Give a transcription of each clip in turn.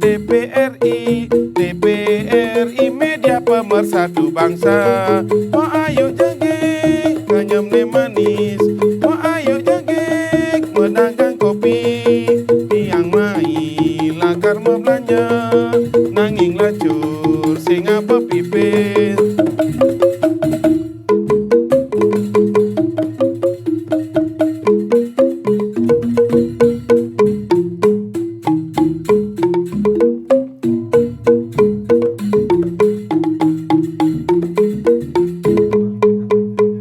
TPRI, TPRI media pemersatu bangsa. Oh ayo jagek, kanyam ne manis. Oh ayo jagek, menanggang kopi. Tiang mai, lakar membelanja. Nanging lacur, sing apa pipit.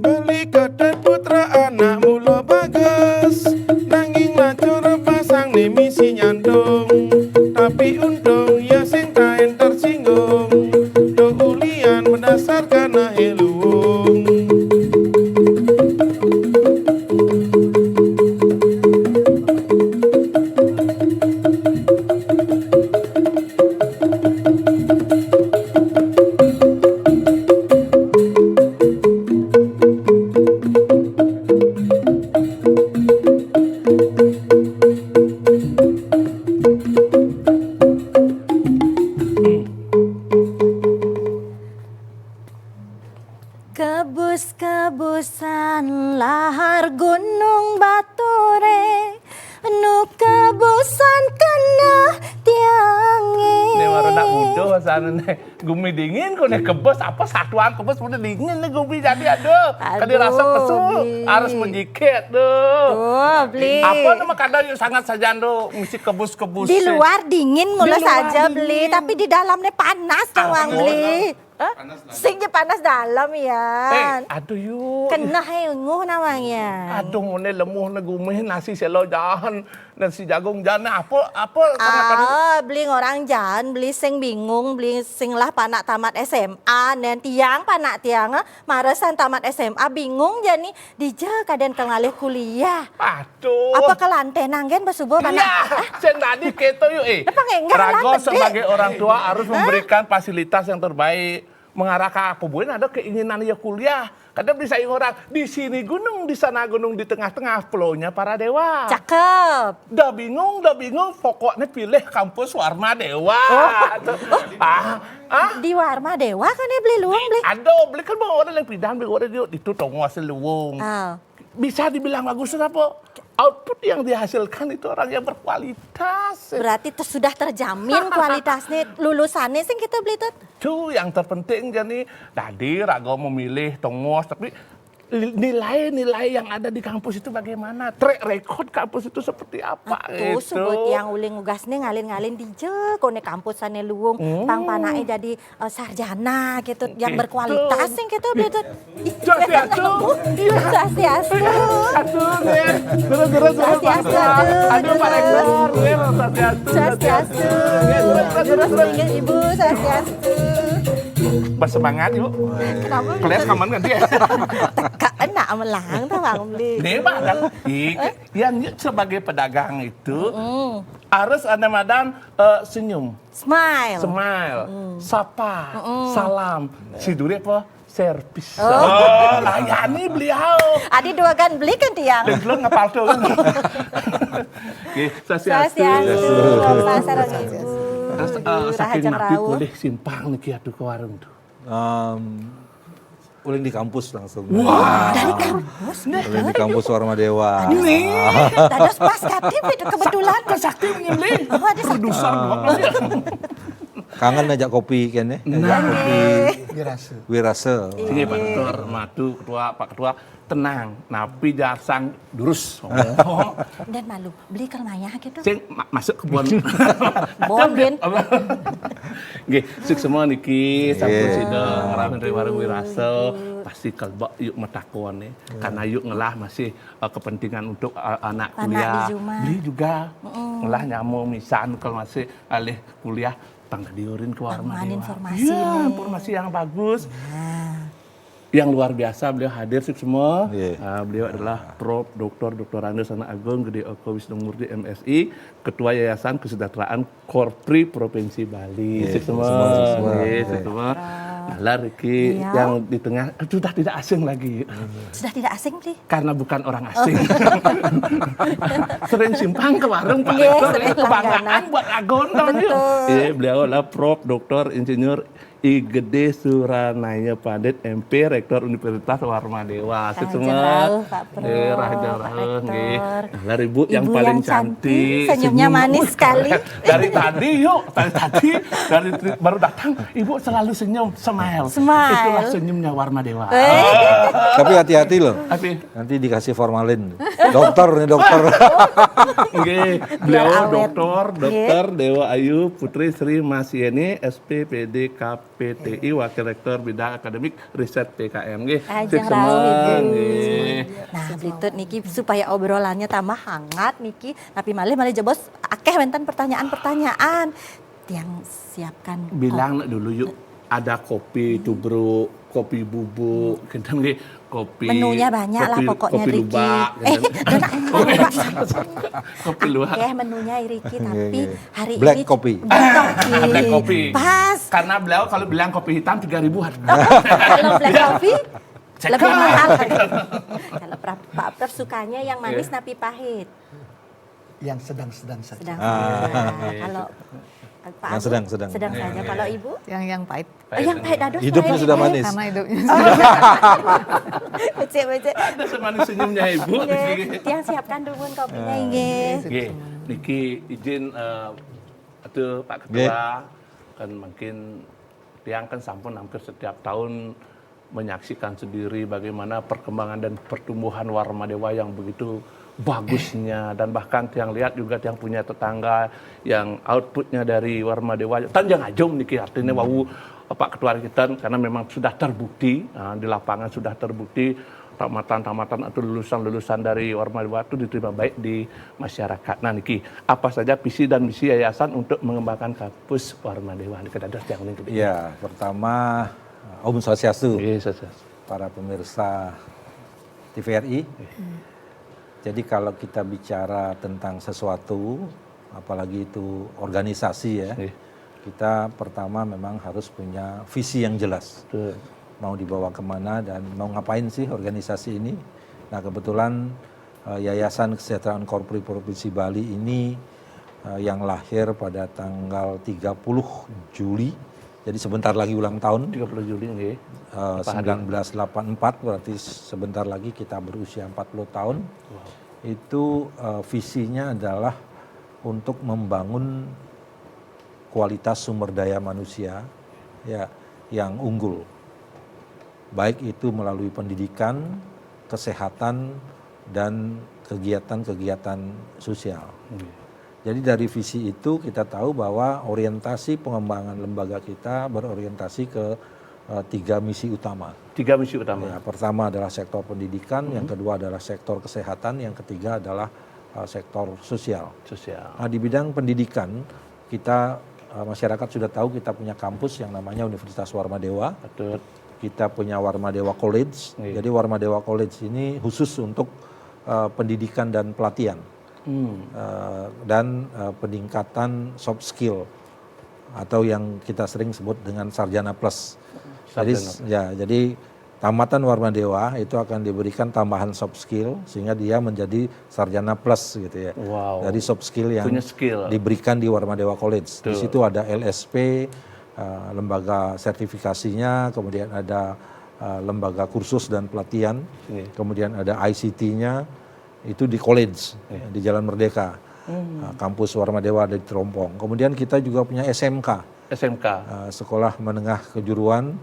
Beli kedai putra anak mula bagus. Nanging lacur pasang ne misi nyandung. Tapi untung ya sing taen tersinggung. Do ulian berdasarkan aheluung. Kebus-kebusan lahar gunung bature, nu kebusan kena tiange. Ini warna udah sana nih gumi dingin kok nih kebos apa satuan kebos udah dingin nih gumi jadi aduh kan dirasa pesu Bli. harus menjiket tuh. Tuh, Bli. Apa nama kadang yang sangat saja tuh mesti kebus-kebus. Di luar dingin mula Di luar saja dingin. Beli, tapi di dalamnya panas doang Beli. Singnya panas dalam ya. Aduh yuk. Kena henguh namanya. Aduh mau lemuh nih gumi nasi selo jahan nasi jagung jahan apa sangat Beli orang jalan, beli sing bingung, beli sing lah panak tamat SMA, dan tiang panak tiang, marasan tamat SMA bingung jadi dija kaden kengalih kuliah. Aduh. Apa ke lantai nanggen basubuh panak? Iya, sen tadi keto yuk Apa enggak Rago lah, Gede? sebagai orang tua harus memberikan fasilitas yang terbaik. Mengarah ke apa buin ada keinginan ya kuliah. Kadang bisa orang di sini gunung, di sana gunung, di tengah-tengah pulaunya para dewa. Cakep. Dah bingung, pokoknya pilih kampus Warma Dewa. Di Warma Dewa kan ya beli luang beli. Aduh, beli kan mau orang yang pindahan, beli orang di itu tongos luwung. Bisa dibilang bagus apa? Output yang dihasilkan itu orang yang berkualitas. Berarti sudah terjamin kualitasnya lulusannya sing kita beli tuh. Itu yang terpenting jadi tadi Rago memilih tongos tapi nilai-nilai yang ada di kampus itu bagaimana? Track record kampus itu seperti apa? Tuh sebut yang uling ugas nih ngalin-ngalin di kone kampusannya luwung pang panai jadi sarjana gitu yang berkualitas sing kita beli tuh. Swastiastu. Swastiastu. Terus. Aduh Pak Rektor, Swastiastu. Terus ingin Ibu Swastiastu. Bersemangat yuk. Kenapa? Kelihatan kaman kan dia. Teka enak melang tuh bang beli. Nih madang, yang sebagai pedagang itu harus ada madang senyum, Smile. sapa, salam, siduri apa? Servis. Layani beliau. Adi dua kan beli kan tiang. Belum ngapal tuh. Swastiastu. Sarang Ibu. Terus saking nabi boleh simpang nih tuh ke warung tuh. Uling di kampus langsung. Wah. Dari kampus. Uling di kampus Warma Dewa. Nih. Dados pas katip itu kebetulan. Sakti menyembelih. Oh, ada sakti. Produser banget ya. Kangen ngajak kopi kan ya? Ngajak kopi Wirase. Sini Pak Ketua, madu Pak Ketua tenang, napi jarsang durus. Dan malu beli kelmaya gitu. Sing masuk ke bon. Bon. Nggih, suk semua niki sampun sida ngaramin dari warung Wirase pasti kalbak yuk metakuan nih. Karena yuk ngelah masih kepentingan untuk anak kuliah. Beli juga ngelah nyamu misan kalau masih alih kuliah diurin ke Warma Dewa. Informasi. Iya, informasi yang bagus. yang luar biasa beliau hadir sih semua. Iya. Beliau adalah Prof. Dr. Andes Anak Agung Gede Oko Wisnumurti MSI, Ketua Yayasan Kesejahteraan Korpri Provinsi Bali. Iya, Sik semua. Sik semua. Nah, Riki Iya. yang di tengah sudah tidak asing lagi. Sudah tidak asing, Bli? Karena bukan orang asing. Sering simpang ke warung Pak Iya, Rektor, sering kebanggaan langganan. buat Agon namanya. Betul. Iya, beliau adalah Prof. Dr. Insinyur I Gede Suranaya Pandit MP Rektor Universitas Warmadewa. Raja Semua. Rauh, Pak Prof, Raja Pak Rauh, nggih. Rektor. Nah, Ibu yang Ibu paling yang cantik, cantik, senyumnya manis sekali. Dari tadi dari baru datang, Ibu selalu senyum, smile. Smile. Itulah senyumnya Warmadewa. Tapi hati-hati loh. Tapi Nanti dikasih formalin. Dokter nih dokter. Nggih, Biar beliau awet. dokter Dewa Ayu Putri Sri Masyeni SPPD KPTI Wakil Rektor Bidang Akademik Riset PKM nggih. Ajeng Sik semua, rawuh, Ibu. nggih. Nah, Blitut niki supaya obrolannya tambah hangat niki, tapi malih jebos akeh wenten pertanyaan-pertanyaan. Yang siapkan Bilang dulu yuk, ada kopi tubruk, kopi bubuk, gitu nggih. Kopi menunya banyak lah pokoknya kopi Riki. lubak, kopi luwak. Oke, menunya Riki, tapi Iya. hari Black ini coffee. Black kopi. Pas. Karena beliau kalau bilang kopi hitam 3.000-an. Kalau black coffee Cekak. lebih mahal. Kalau Pak Prof sukanya yang manis tapi pahit. Yang sedang-sedang saja. Sedang saja. Kalau Pak Yang Agung, sedang. sedang saja. Kalau Ibu Yang pahit. yang pahit dados. Hidupnya sudah manis. Karena hidupnya Becek-becek. Ada semanis senyumnya Ibu. Yang siapkan dulu kopinya inggih. Nggih, niki izin atuh Pak Nggih. Ketua kan mungkin tiang kan sampun hampir setiap tahun menyaksikan sendiri bagaimana perkembangan dan pertumbuhan Warmadewa yang begitu bagusnya, dan bahkan tiang lihat juga tiang punya tetangga yang outputnya dari Warmadewa tanjang ajung niki artinya wau Pak Ketua kita karena memang sudah terbukti di lapangan sudah terbukti tamatan-tamatan atau lulusan-lulusan dari Warmadewa itu diterima baik di masyarakat. Nah niki apa saja visi dan misi yayasan untuk mengembangkan kampus Warmadewa niki dados yang ini. Iya, pertama Om Swastiastu, Yes. para pemirsa TVRI. Jadi kalau kita bicara tentang sesuatu, apalagi itu organisasi ya, Iya. kita pertama memang harus punya visi yang jelas. Betul. Mau dibawa kemana dan mau ngapain sih organisasi ini. Nah kebetulan Yayasan Kesejahteraan Korpri Provinsi Bali ini yang lahir pada tanggal 30 Juli, jadi sebentar lagi ulang tahun, 30 Juli nggih. 1984, berarti sebentar lagi kita berusia 40 tahun. Itu visinya adalah untuk membangun kualitas sumber daya manusia ya yang unggul. Baik itu melalui pendidikan, kesehatan, dan kegiatan-kegiatan sosial. Jadi dari visi itu kita tahu bahwa orientasi pengembangan lembaga kita berorientasi ke 3 misi utama. 3 misi utama. Ya, pertama adalah sektor pendidikan, yang kedua adalah sektor kesehatan, yang ketiga adalah sektor sosial. Sosial. Nah, di bidang pendidikan kita masyarakat sudah tahu kita punya kampus yang namanya Universitas Warmadewa. Betul. Kita punya Warmadewa College. Iya. Jadi Warmadewa College ini khusus untuk pendidikan dan pelatihan dan peningkatan soft skill atau yang kita sering sebut dengan sarjana plus. Jadi tamatan Warmadewa itu akan diberikan tambahan soft skill sehingga dia menjadi sarjana plus gitu ya. Wow. Dari soft skill yang Punya skill. diberikan di Warmadewa College. Di Betul. situ ada LSP, lembaga sertifikasinya, kemudian ada lembaga kursus dan pelatihan, Iya. kemudian ada ICT-nya, itu di college, di Jalan Merdeka. Kampus Warmadewa ada di Terompong. Kemudian kita juga punya SMK, SMK. Sekolah Menengah Kejuruan,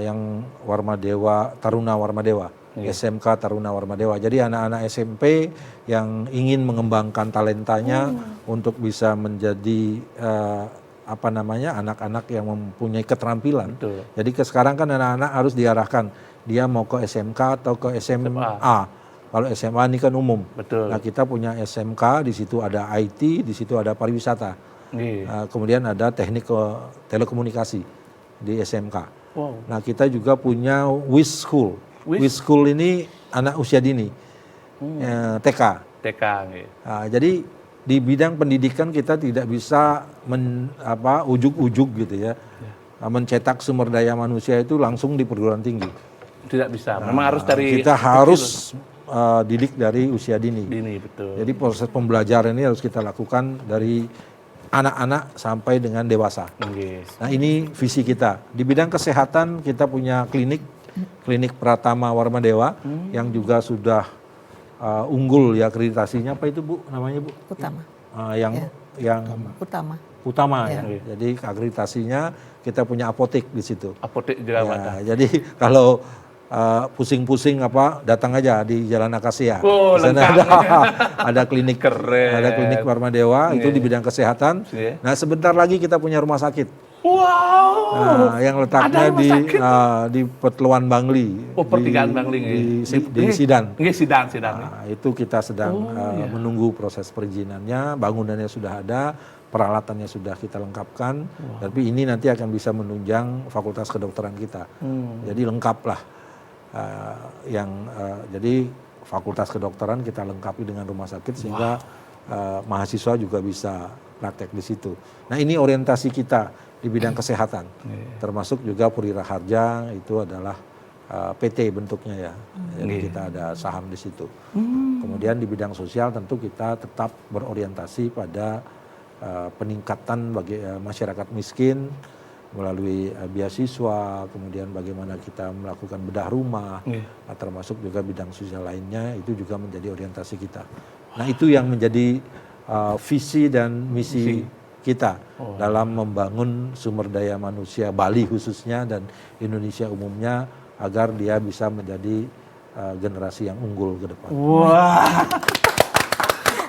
yang Warmadewa, Taruna Warmadewa, SMK Taruna Warmadewa. Jadi anak-anak SMP yang ingin mengembangkan talentanya untuk bisa menjadi anak-anak yang mempunyai keterampilan. Betul. Jadi sekarang kan anak-anak harus diarahkan dia mau ke SMK atau ke SMA. Kalau SMA ini kan umum. Betul. Nah kita punya SMK, di situ ada IT, di situ ada pariwisata. Nggih. Kemudian ada teknik telekomunikasi. di SMK. Wow. Nah, kita juga punya WIS School. WIS? WIS School ini anak usia dini, TK. TK nggih. Nah, jadi di bidang pendidikan kita tidak bisa ujuk-ujuk gitu ya, mencetak sumber daya manusia itu langsung di perguruan tinggi. Tidak bisa. Memang harus dari Kita harus didik dari usia dini. dini, betul. Jadi proses pembelajaran ini harus kita lakukan dari anak-anak sampai dengan dewasa. Nggih. Nah, ini visi kita. Di bidang kesehatan kita punya klinik Pratama Warmadewa yang juga sudah unggul ya akreditasinya. Apa itu Bu namanya Bu? Utama. Yang Utama. utama ya. Jadi akreditasinya kita punya apotek di situ. Apotek juga ada. Ya, jadi kalau pusing-pusing datang aja di Jalan Akasia. Oh, Di sana lengkap. ada klinik, Keren. ada klinik Warmadewa itu Iya. di bidang kesehatan. Iya. Nah, sebentar lagi kita punya rumah sakit. Wow. Nah, yang letaknya Ada rumah sakit? di Petluan Bangli. Oh, pertigaan Bangli di Sidan. Nggih, Sidan. Nah, itu kita sedang menunggu proses perizinannya, bangunannya sudah ada, peralatannya sudah kita lengkapkan, tapi ini nanti akan bisa menunjang fakultas kedokteran kita. Jadi lengkap lah. Jadi fakultas kedokteran kita lengkapi dengan rumah sakit sehingga mahasiswa juga bisa praktek di situ. Nah, ini orientasi kita di bidang kesehatan, termasuk juga Purira Harja itu adalah PT bentuknya ya, jadi kita ada saham di situ. Kemudian di bidang sosial tentu kita tetap berorientasi pada peningkatan bagi masyarakat miskin melalui beasiswa, kemudian bagaimana kita melakukan bedah rumah, termasuk juga bidang sosial lainnya itu juga menjadi orientasi kita. Nah, itu yang menjadi visi dan misi kita dalam membangun sumber daya manusia Bali khususnya dan Indonesia umumnya agar dia bisa menjadi generasi yang unggul ke depan. Wah.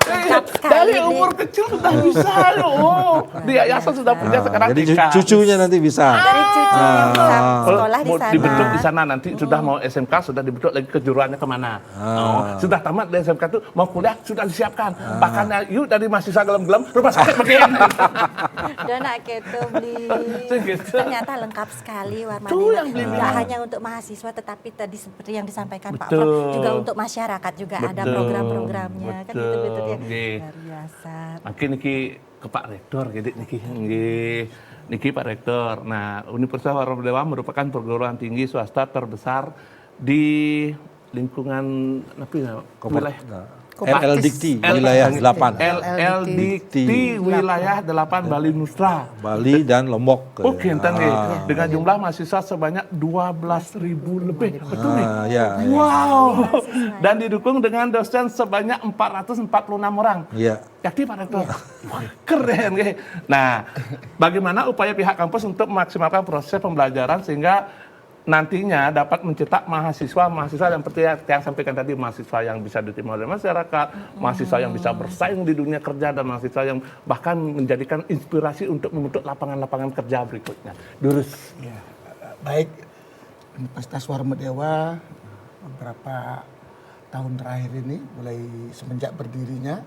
Lengkap sekali Dari nih. umur kecil sudah bisa loh. Di yayasan sudah punya sekarang Jadi TK. cucunya nanti bisa. Dari cucunya bisa Kalau sekolah di mau sana. dibentuk di sana nanti sudah mau SMK sudah dibentuk lagi kejuruannya kemana. Sudah tamat dari SMK itu mau kuliah sudah disiapkan. Bahkan yuk dari mahasiswa gelem-gelem rumah sakit begini. Dan nak gitu beli. Gitu. Ternyata lengkap sekali Tuh Warmadewa. yang beli. Tidak hanya untuk mahasiswa tetapi tadi seperti yang disampaikan Pak Betul. Prof juga untuk masyarakat juga ada Betul. program-programnya kan Betul. gitu betul ya. Nggih. Luar biasa. Makin niki ke Pak Rektor gitu niki. Nggih. Niki Pak Rektor. Nah, Universitas Warmadewa merupakan perguruan tinggi swasta terbesar di lingkungan wilayah LLDikti wilayah 8. LLDikti wilayah 8 Bali Nusra. Bali dan Lombok. Oh, kinten nih. Dengan jumlah mahasiswa sebanyak 12.000 lebih. Betul nih? Ya, Wow. Dan didukung dengan dosen sebanyak 446 orang. ya. Yakin Pak Rektor? Wah, keren. Nah, bagaimana upaya pihak kampus untuk memaksimalkan proses pembelajaran sehingga nantinya dapat mencetak mahasiswa yang seperti yang sampaikan tadi, mahasiswa yang bisa diterima oleh masyarakat, mahasiswa yang bisa bersaing di dunia kerja, dan mahasiswa yang bahkan menjadikan inspirasi untuk membentuk lapangan-lapangan kerja berikutnya. Durus. Ya, baik, Universitas Warmadewa beberapa tahun terakhir ini, mulai semenjak berdirinya,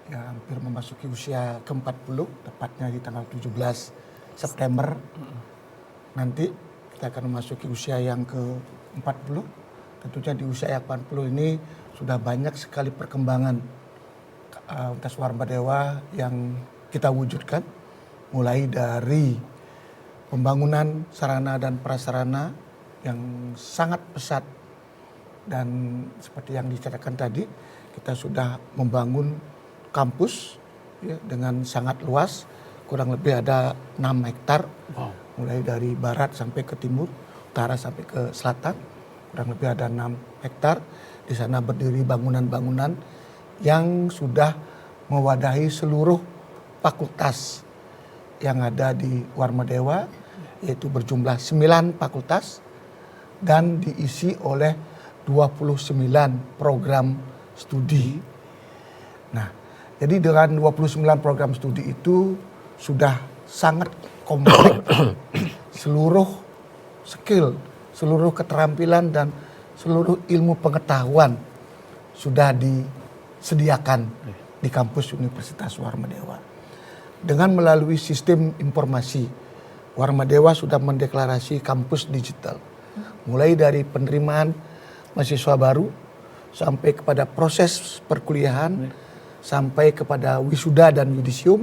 ya hampir memasuki usia ke-40, tepatnya di tanggal 17 September nanti. Kita akan memasuki usia yang ke-40. Tentunya di usia yang 40 ini sudah banyak sekali perkembangan Universitas Warmadewa yang kita wujudkan. Mulai dari pembangunan sarana dan prasarana yang sangat pesat. Dan seperti yang diceritakan tadi, kita sudah membangun kampus ya, dengan sangat luas. Kurang lebih ada 6 hektar. Wow. Mulai dari barat sampai ke timur, utara sampai ke selatan, kurang lebih ada 6 hektar. Di sana berdiri bangunan-bangunan yang sudah mewadahi seluruh fakultas yang ada di Warmadewa, yaitu berjumlah 9 fakultas dan diisi oleh 29 program studi. Nah, jadi dengan 29 program studi itu sudah sangat komplit seluruh skill, seluruh keterampilan dan seluruh ilmu pengetahuan sudah disediakan di kampus Universitas Warmadewa. Dengan melalui sistem informasi Warmadewa sudah mendeklarasi kampus digital. Mulai dari penerimaan mahasiswa baru, sampai kepada proses perkuliahan, sampai kepada wisuda dan yudisium,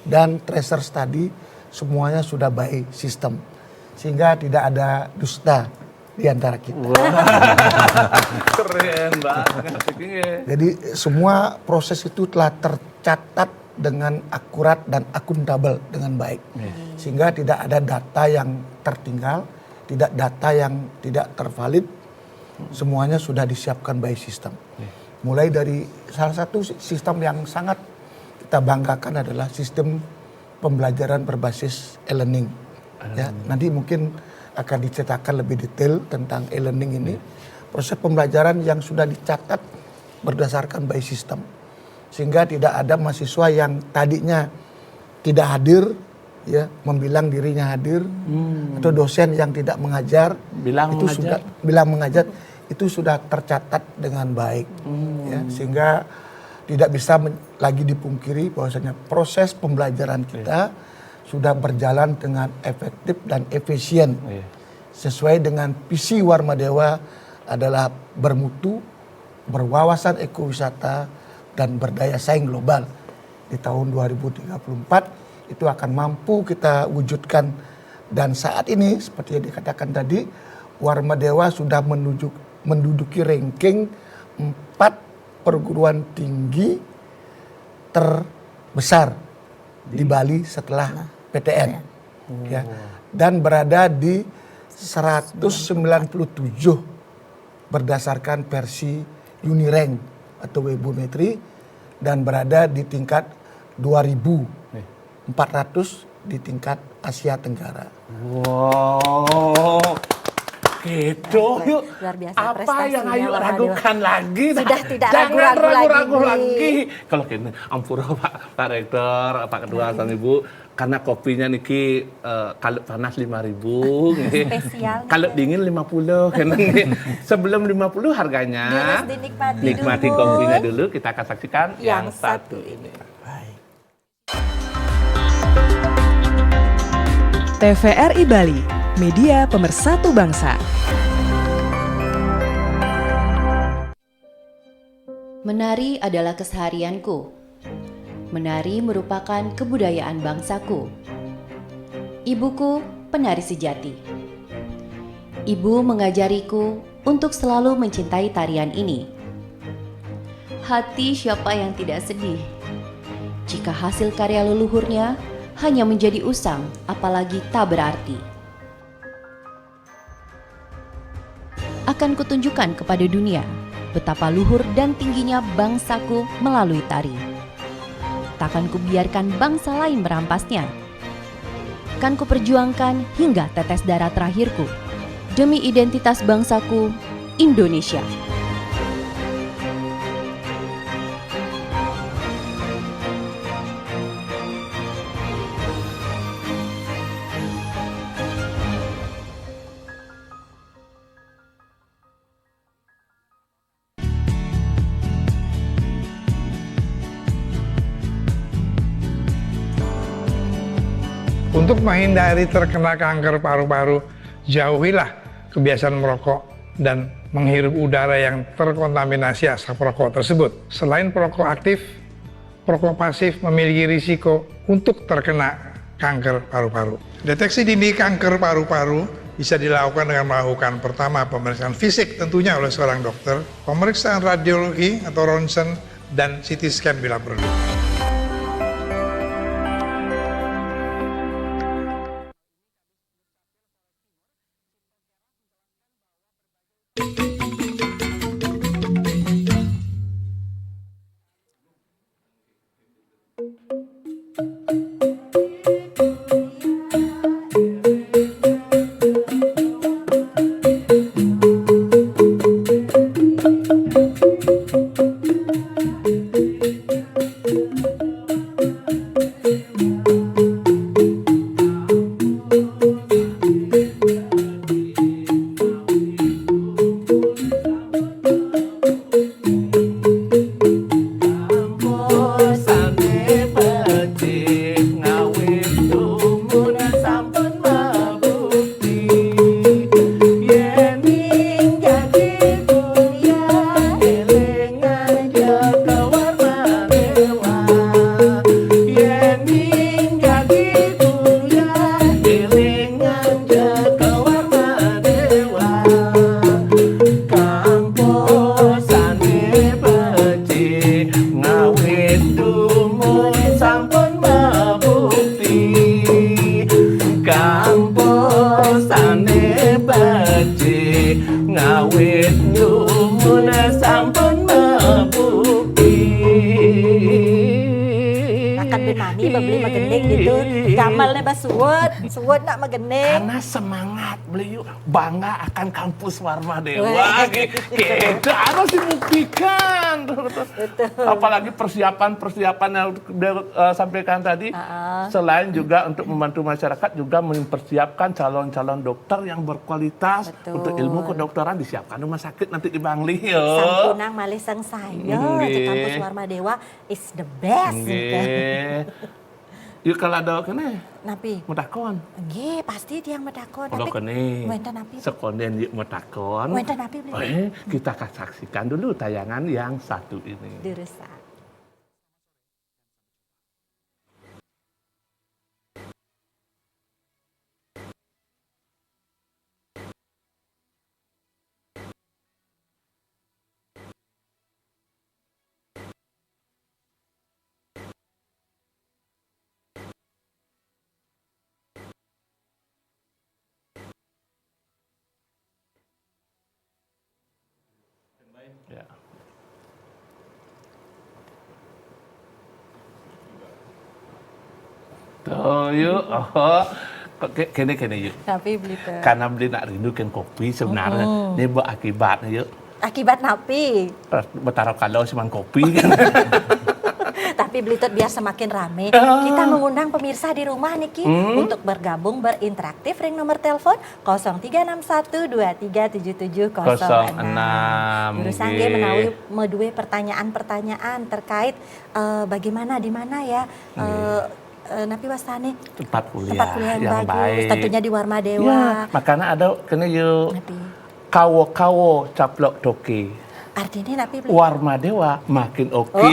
dan tracer study, semuanya sudah by system. Sehingga tidak ada dusta di antara kita. Keren banget. Jadi semua proses itu telah tercatat dengan akurat dan akuntabel dengan baik. Sehingga tidak ada data yang tertinggal, tidak data yang tidak tervalid, semuanya sudah disiapkan by system. Mulai dari salah satu sistem yang sangat kita banggakan adalah sistem pembelajaran berbasis e-learning. Ya, nanti mungkin akan diceritakan lebih detail tentang e-learning ini. Proses pembelajaran yang sudah dicatat berdasarkan by system. Sehingga tidak ada mahasiswa yang tadinya tidak hadir, ya, membilang dirinya hadir, atau dosen yang tidak mengajar, bilang mengajar, itu sudah tercatat dengan baik, ya, sehingga tidak bisa lagi dipungkiri bahwasanya proses pembelajaran kita sudah berjalan dengan efektif dan efisien, sesuai dengan visi Warmadewa adalah bermutu, berwawasan ekowisata, dan berdaya saing global. Di tahun 2034 itu akan mampu kita wujudkan. Dan saat ini seperti yang dikatakan tadi, Warmadewa sudah menduduki ranking 4 perguruan tinggi terbesar di Bali setelah PTN. Ya. Dan berada di 197 berdasarkan versi Unirank atau Webometri, dan berada di tingkat 2.400 di tingkat Asia Tenggara. Wow, gitu yuk. Luar biasa Apa prestasinya yang ayo Warmadewa. ragukan lagi? Sudah tidak Jangan ragu-ragu lagi. Kalau kini ampura Pak Rektor, Pak Kedua, San Ibu, karena kopinya niki kalau panas 5.000, Spesial. kalau dingin 50. Sebelum 50 harganya. Harus dinikmati Nikmati dulu. kopinya dulu, kita akan saksikan Yang satu ini. TVRI Bali, media pemersatu bangsa. Menari adalah keseharianku. Menari merupakan kebudayaan bangsaku. Ibuku penari sejati. Ibu mengajariku untuk selalu mencintai tarian ini. Hati siapa yang tidak sedih jika hasil karya leluhurnya hanya menjadi usang, apalagi tak berarti. Akan kutunjukkan kepada dunia betapa luhur dan tingginya bangsaku melalui tari. Takkan kubiarkan bangsa lain merampasnya. Kan kuperjuangkan hingga tetes darah terakhirku demi identitas bangsaku, Indonesia. Untuk menghindari terkena kanker paru-paru, jauhilah kebiasaan merokok dan menghirup udara yang terkontaminasi asap rokok tersebut. Selain perokok aktif, perokok pasif memiliki risiko untuk terkena kanker paru-paru. Deteksi dini kanker paru-paru bisa dilakukan dengan melakukan pertama pemeriksaan fisik tentunya oleh seorang dokter, pemeriksaan radiologi atau ronsen, dan CT scan bila perlu. bebeli mani, bebeli magening gitu. Gamalnya bas suwet nak magening. Karena semangat beliau bangga akan kampus Warma Dewa. Gitu harus dibuktikan. Apalagi persiapan yang dia sampaikan tadi, selain juga untuk membantu masyarakat, juga mempersiapkan calon-calon dokter yang berkualitas. Untuk ilmu kedokteran disiapkan rumah sakit nanti di Bangli. Sampunang malih sang saya di kampus Warma Dewa is the best. Yuk kalau ada kene Napi. medakon. Nggih, pasti dia yang medakon. Kalau kene wenten napi. sekonden yuk medakon. Wenten napi beli. Kita akan saksikan dulu tayangan yang satu ini. Dirusak. Ya. Tuh yuk, kene yuk. Napi beli tuh. Karena beli nak rindukan kopi sebenarnya, ini buat akibatnya yuk. Akibat napi. Bertaruh kalau cuma kopi kan. Tapi Blitot biar semakin rame, kita mengundang pemirsa di rumah Niki untuk bergabung berinteraktif. Ring nomor telepon 0361237706. Guru Sangge menawi medue pertanyaan-pertanyaan terkait bagaimana di mana ya Napi Wastani tempat kuliah yang bagus, baik. tentunya di Warma Dewa. Ya, makanya ada kena yuk Napi. kawo caplok toke. Artinya Napi beli. Warma Dewa makin oke.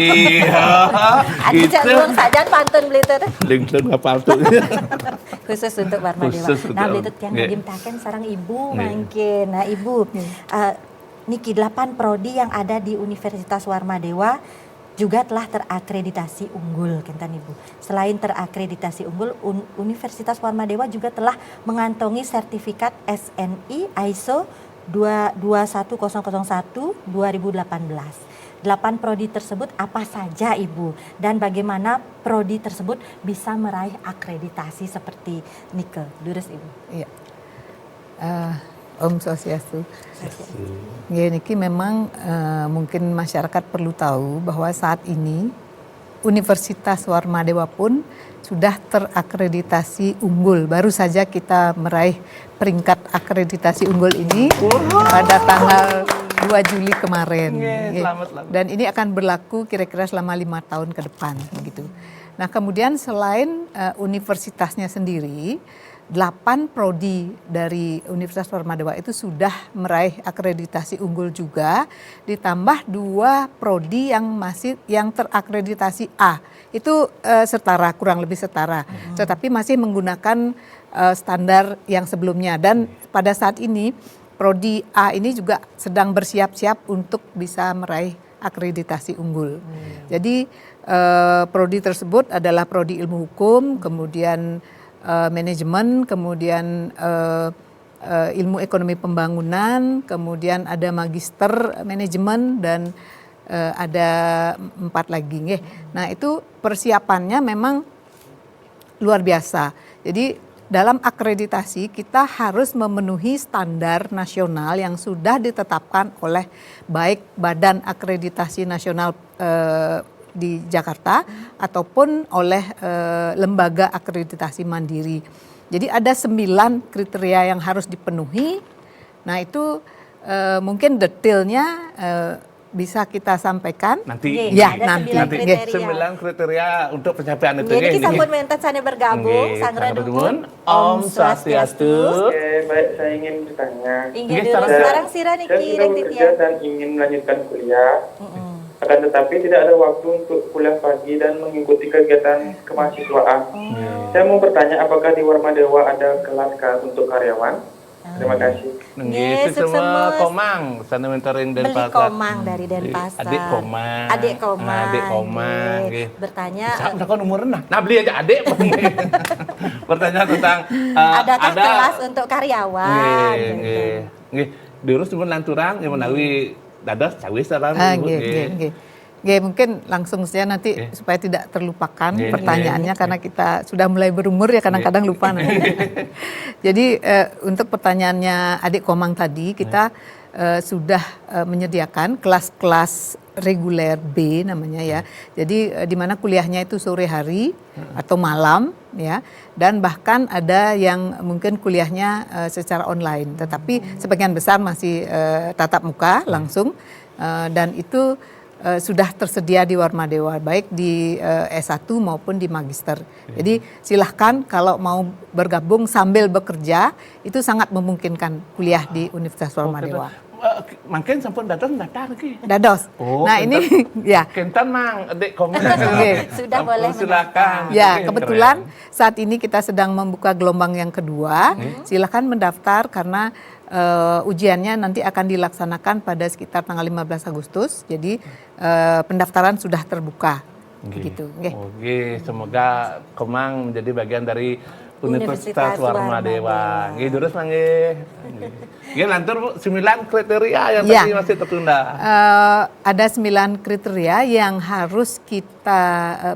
Aduh cak luang saja pantun Blitot. LinkedIn apa tuh? Khusus untuk Warma Dewa. Nah Blitot yang ngimtaken sarang ibu mangkin. Nah ibu, niki 8 prodi yang ada di Universitas Warma Dewa juga telah terakreditasi unggul, kentan ibu. Selain terakreditasi unggul, Universitas Warma Dewa juga telah mengantongi sertifikat SNI ISO 21001 2018. 8 prodi tersebut apa saja Ibu? Dan bagaimana prodi tersebut bisa meraih akreditasi seperti Nike? Durus Ibu. Iya. Om Swastiastu. Ya, Niki memang mungkin masyarakat perlu tahu bahwa saat ini Universitas Warma Dewa pun sudah terakreditasi unggul. Baru saja kita meraih peringkat akreditasi unggul ini pada tanggal 2 Juli kemarin. Selamat. Dan ini akan berlaku kira-kira selama 5 tahun ke depan. Begitu. Nah kemudian selain universitasnya sendiri, 8 prodi dari Universitas Warma Dewa itu sudah meraih akreditasi unggul juga, ditambah 2 prodi yang terakreditasi A. Itu setara, kurang lebih setara, tetapi masih menggunakan standar yang sebelumnya. Dan pada saat ini prodi A ini juga sedang bersiap-siap untuk bisa meraih akreditasi unggul. Jadi prodi tersebut adalah prodi ilmu hukum, kemudian manajemen, kemudian ilmu ekonomi pembangunan, kemudian ada magister manajemen dan ada 4 lagi. Nah itu persiapannya memang luar biasa. Jadi dalam akreditasi kita harus memenuhi standar nasional yang sudah ditetapkan oleh baik Badan Akreditasi Nasional di Jakarta ataupun oleh lembaga akreditasi mandiri. Jadi ada 9 kriteria yang harus dipenuhi. Nah itu mungkin detailnya bisa kita sampaikan nanti. Ya, ada nanti. 9 9 kriteria untuk pencapaian itu. Jadi kita pun minta sana bergabung, Sangra Dumun, Om Swastiastu. Oke, baik, saya ingin bertanya. Ingin dulu sekarang Sira Saya Niki sudah bekerja dan ingin melanjutkan kuliah. Akan tetapi tidak ada waktu untuk pulang pagi dan mengikuti kegiatan kemahasiswaan. Saya mau bertanya apakah di Warma Dewa ada kelas untuk karyawan? Terima kasih. Nggih, semua Komang, sana mentoring Beli Denpasar. Komang dari Denpasar. Adik Komang. Adik Komang. Adik Komang. Nggih. Bertanya Siapa kan umur rendah? Nah beli aja adik. Bertanya tentang adakah kelas untuk karyawan? Nggih. Diurus cuma lanturang yang menawi dados cawis sareng. Nggih. Mungkin langsung saja nanti supaya tidak terlupakan pertanyaannya karena kita sudah mulai berumur ya kadang-kadang lupa. Jadi untuk pertanyaannya adik Komang tadi kita sudah menyediakan kelas-kelas reguler B namanya ya. Jadi di mana kuliahnya itu sore hari atau malam ya. Dan bahkan ada yang mungkin kuliahnya secara online, tetapi sebagian besar masih tatap muka langsung dan itu sudah tersedia di Warma Dewa, baik di S1 maupun di Magister. Jadi silahkan kalau mau bergabung sambil bekerja, itu sangat memungkinkan kuliah di Universitas Warma Dewa. Makin sampun datang daftar lagi. Dados. Nah ini ya. Kentan mang, adik Komang. Sudah boleh silakan. Ya, kebetulan saat ini kita sedang membuka gelombang yang kedua. Silakan mendaftar karena ujiannya nanti akan dilaksanakan pada sekitar tanggal 15 Agustus. Jadi pendaftaran sudah terbuka. Begitu. Oke, semoga Komang menjadi bagian dari Universitas Warma Dewa. Nggih, terus mangge. Nggih, lantur Bu, 9 kriteria yang tadi masih tertunda. Ada 9 kriteria yang harus kita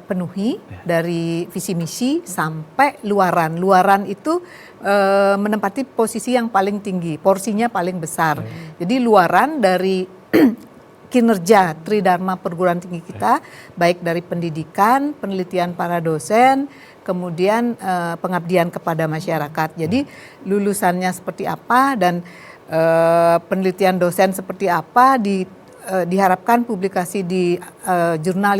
penuhi dari visi misi sampai luaran. Luaran itu menempati posisi yang paling tinggi, porsinya paling besar. Jadi luaran dari kinerja Tridharma perguruan tinggi kita, baik dari pendidikan, penelitian para dosen, kemudian pengabdian kepada masyarakat. Jadi lulusannya seperti apa dan penelitian dosen seperti apa diharapkan publikasi di jurnal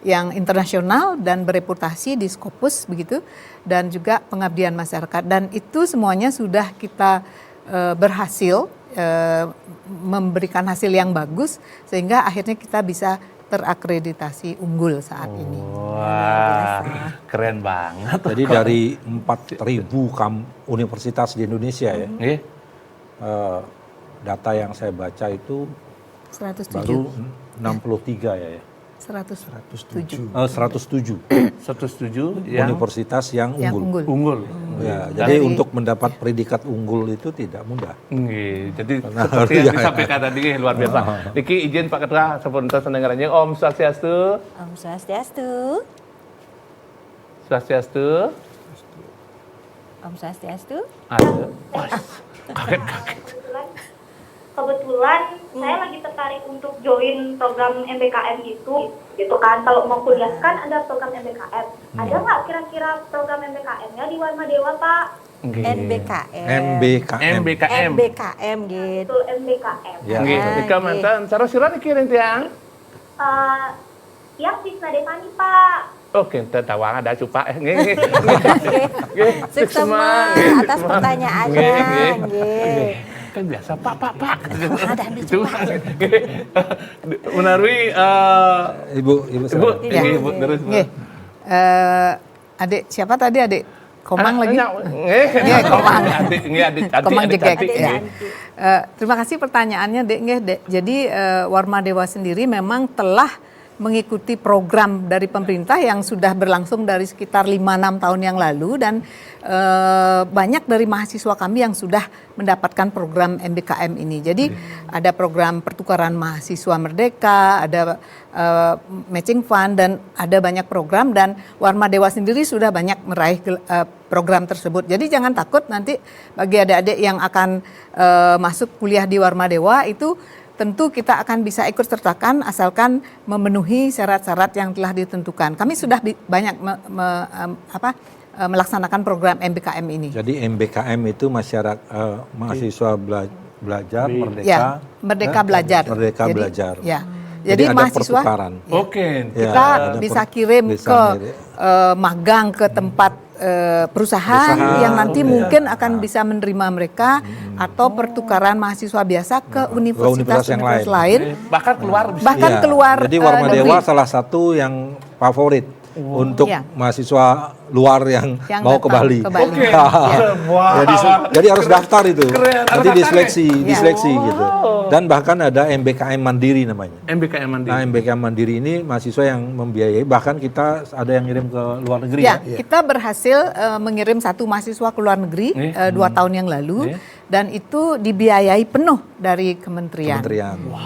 yang internasional dan bereputasi di Scopus begitu, dan juga pengabdian masyarakat, dan itu semuanya sudah kita berhasil memberikan hasil yang bagus sehingga akhirnya kita bisa terakreditasi unggul saat ini. Wah, keren banget. Jadi dari 4.000 universitas di Indonesia ya, data yang saya baca itu 107. baru 63 ya. 107. 107 universitas yang unggul. Unggul. Ya, jadi untuk mendapat predikat unggul itu tidak mudah. Jadi seperti yang disampaikan tadi luar biasa. Niki izin Pak Ketua sepunten sendengarannya Om Swastiastu. Om Swastiastu. Swastiastu. Om Swastiastu. Ada. Kaget. Kebetulan saya lagi tertarik untuk join program MBKM gitu kan. Kalau mau kuliah kan ada program MBKM. Ada nggak kira-kira program MBKM-nya di Warma Dewa, Pak? MBKM gitu. Betul, MBKM. Ya. Jika mantan, cara sirah kirim tiang. Yang Tisna Devani, Pak. Oke, tawang ada cupa. Sukses atas pertanyaannya. Kan biasa pak itu menarwi ibu terus adik siapa tadi, adik Komang lagi Komang Komang Jegek ya. Terima kasih pertanyaannya Dek. Jadi Warma Dewa sendiri memang telah mengikuti program dari pemerintah yang sudah berlangsung dari sekitar 5-6 tahun yang lalu, dan banyak dari mahasiswa kami yang sudah mendapatkan program MBKM ini. Jadi ada program pertukaran mahasiswa merdeka, ada matching fund, dan ada banyak program, dan Warma Dewa sendiri sudah banyak meraih program tersebut. Jadi jangan takut nanti bagi adik-adik yang akan masuk kuliah di Warma Dewa itu tentu kita akan bisa ikut sertakan asalkan memenuhi syarat-syarat yang telah ditentukan. Kami sudah banyak melaksanakan program MBKM ini. Jadi MBKM itu mahasiswa belajar merdeka. Ya, merdeka belajar. Merdeka belajar. Ya. Jadi ada mahasiswa pertukaran. Kita bisa kirim ke magang ke tempat perusahaan yang nanti mungkin akan bisa menerima mereka, atau pertukaran mahasiswa biasa ke universitas lain. Bahkan keluar. Jadi Warma Dewa salah satu yang favorit untuk mahasiswa luar yang mau ke Bali. Jadi harus daftar itu. Nanti diseleksi gitu. Dan bahkan ada MBKM Mandiri namanya. Nah, MBKM Mandiri ini mahasiswa yang membiayai, bahkan kita ada yang ngirim ke luar negeri. Kita berhasil mengirim satu mahasiswa ke luar negeri 2 tahun yang lalu, dan itu dibiayai penuh dari kementerian.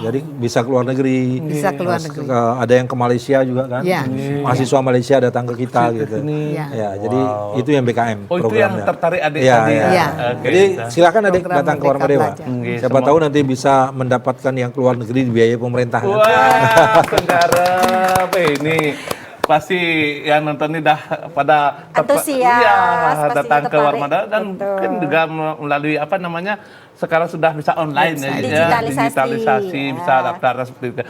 Jadi bisa keluar negeri. Bisa keluar negeri. Ada yang ke Malaysia juga kan. Ya. Mahasiswa Malaysia datang ke kita gitu. Ya, jadi itu yang BKM Oh, itu yang programnya. tertarik adik Ya, tadi. ya. Ya. Oke. Jadi silakan adik Program datang ke Merdeka Warma Dewa. Belajar. Siapa tahu nanti bisa mendapatkan yang keluar negeri dibiayai pemerintah. Kan? Wah, Senggarep ini pasti yang nonton ini dah pada Antusias, pastinya datang ke tertarik. Warma Dewa dan Betul. mungkin juga melalui apa namanya sekarang sudah bisa online ya, digitalisasi bisa daftar seperti itu.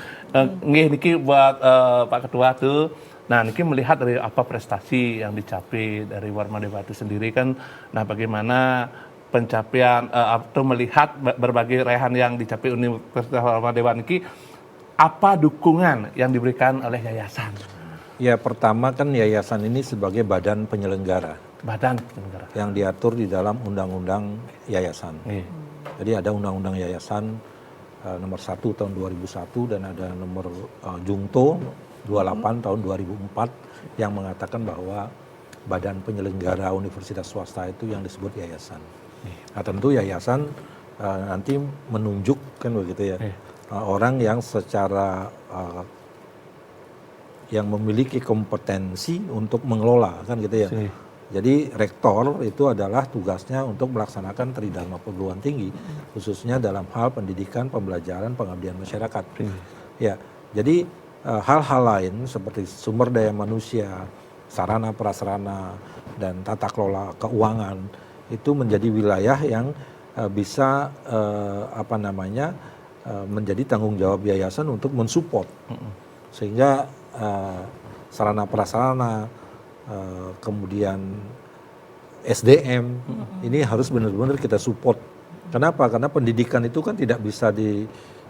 Nggih niki buat Pak Ketua tuh. Nah, niki melihat dari apa prestasi yang dicapai dari Warma Dewa itu sendiri kan. Nah, bagaimana pencapaian atau melihat berbagai raihan yang dicapai Universitas Warma Dewa niki, apa dukungan yang diberikan oleh yayasan? Ya, pertama kan yayasan ini sebagai badan penyelenggara. Badan penyelenggara. Yang diatur di dalam undang-undang yayasan. Iya. Jadi ada undang-undang yayasan nomor 1 tahun 2001 dan ada nomor Jungto 28 tahun 2004 yang mengatakan bahwa badan penyelenggara universitas swasta itu yang disebut yayasan. Nah, tentu yayasan nanti menunjuk kan begitu ya orang yang secara yang memiliki kompetensi untuk mengelola kan gitu ya. Jadi rektor itu adalah tugasnya untuk melaksanakan tridharma perguruan tinggi, khususnya dalam hal pendidikan, pembelajaran, pengabdian masyarakat. Ya, jadi hal-hal lain seperti sumber daya manusia, sarana prasarana dan tata kelola keuangan itu menjadi wilayah yang bisa menjadi tanggung jawab yayasan untuk mensupport, sehingga sarana prasarana kemudian SDM ini harus benar-benar kita support. Kenapa? Karena pendidikan itu kan tidak bisa